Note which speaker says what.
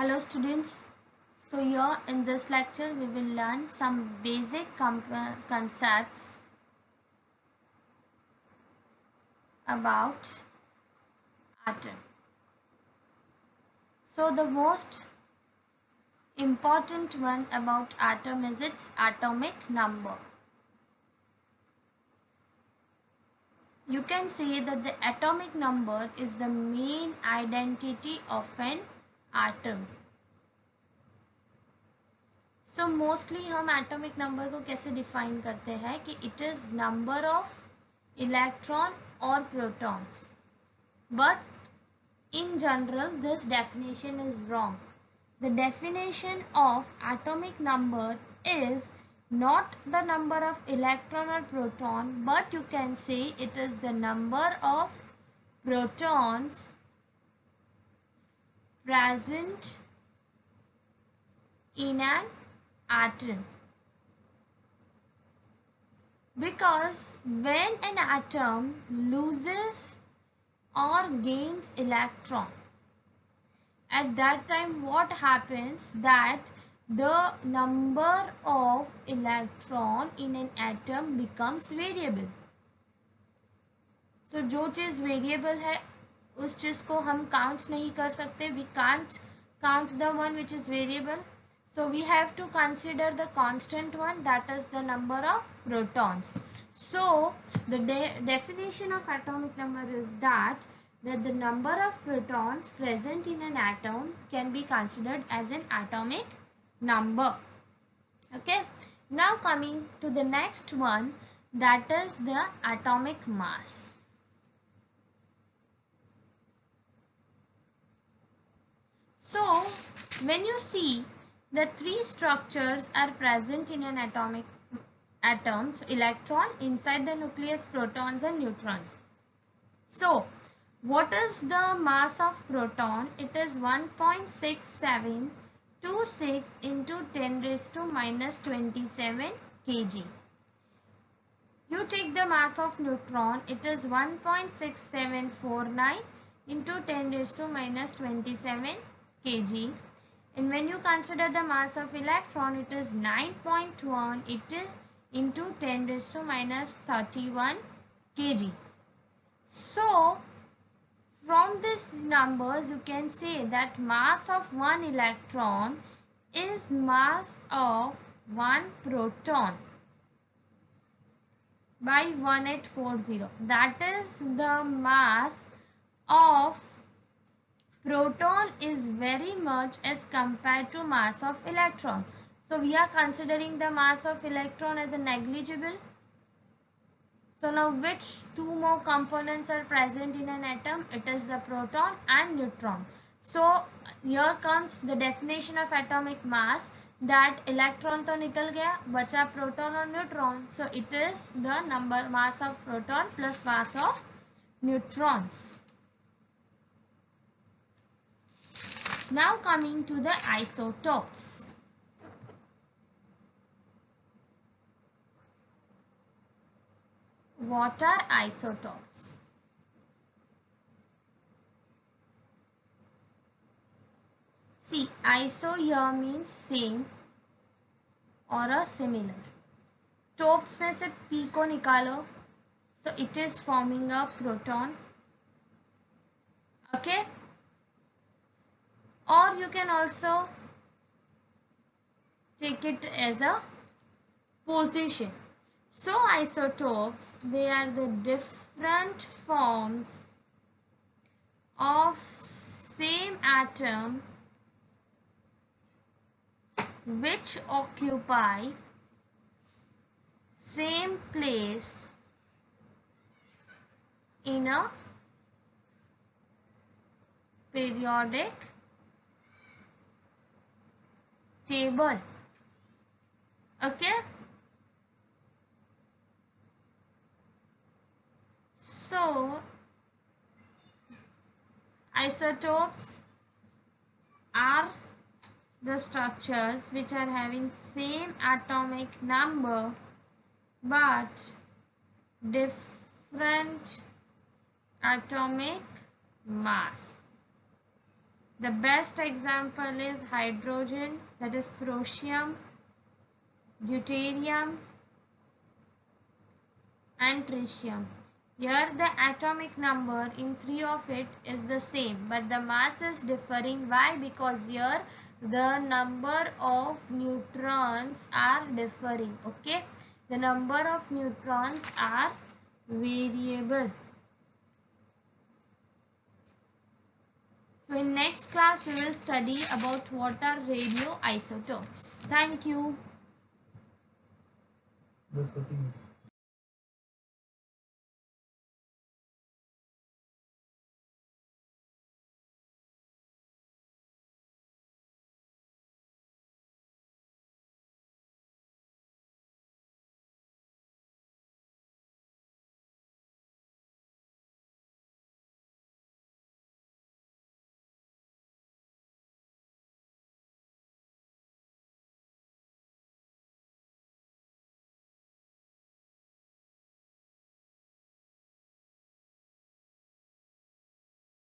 Speaker 1: Hello students. So here in this lecture we will learn some basic concepts about atom. So the most important one about atom is its atomic number. You can say that the atomic number is the main identity of an atom. So mostly हम atomic number को कैसे define करते हैं कि it is number of electron or protons. But in general this definition is wrong. The definition of atomic number is not the number of electron or proton, but you can say it is the number of protons present in an atom. Because when an atom loses or gains electron, at that time what happens that the number of electron in an atom becomes variable. So जो चीज़ variable है उस चीज़ को हम count नहीं कर सकते. We can't count the one which is variable. So we have to consider the constant one, that is the number of protons. So the definition of atomic number is that the number of protons present in an atom can be considered as an atomic number. Okay. Now coming to the next one, that is the atomic mass. So when you see the three structures are present in an atomic atom, so electron, inside the nucleus, protons and neutrons. So what is the mass of proton? It is 1.6726 into 10 raised to minus 27 kg. You take the mass of neutron, it is 1.6749 into 10 raised to minus 27 kg. And when you consider the mass of electron, it is 9.1 into 10 raised to minus 31 kg. So from these numbers you can say that mass of one electron is mass of one proton by 1840. That is the mass of proton is very much as compared to mass of electron. So we are considering the mass of electron as a negligible. So now which two more components are present in an atom? It is the proton and neutron. So here comes the definition of atomic mass, that electron तो निकल गया, बचा proton और neutron. So it is the mass of proton plus mass of neutrons. Now coming to the isotopes. What are isotopes? See, iso here means same or a similar. Topes में से p को निकालो, so it is forming a proton. Okay. Or you can also take it as a position. So isotopes, they are the different forms of same atom which occupy same place in a periodic table. Okay. So isotopes are the structures which are having same atomic number but different atomic mass. The best example is hydrogen, that is prosium, deuterium, and tritium. Here the atomic number in three of it is the same, but the mass is differing. Why? Because here the number of neutrons are differing. Okay, the number of neutrons are variable. So in next class we will study about what are radioisotopes. Thank you.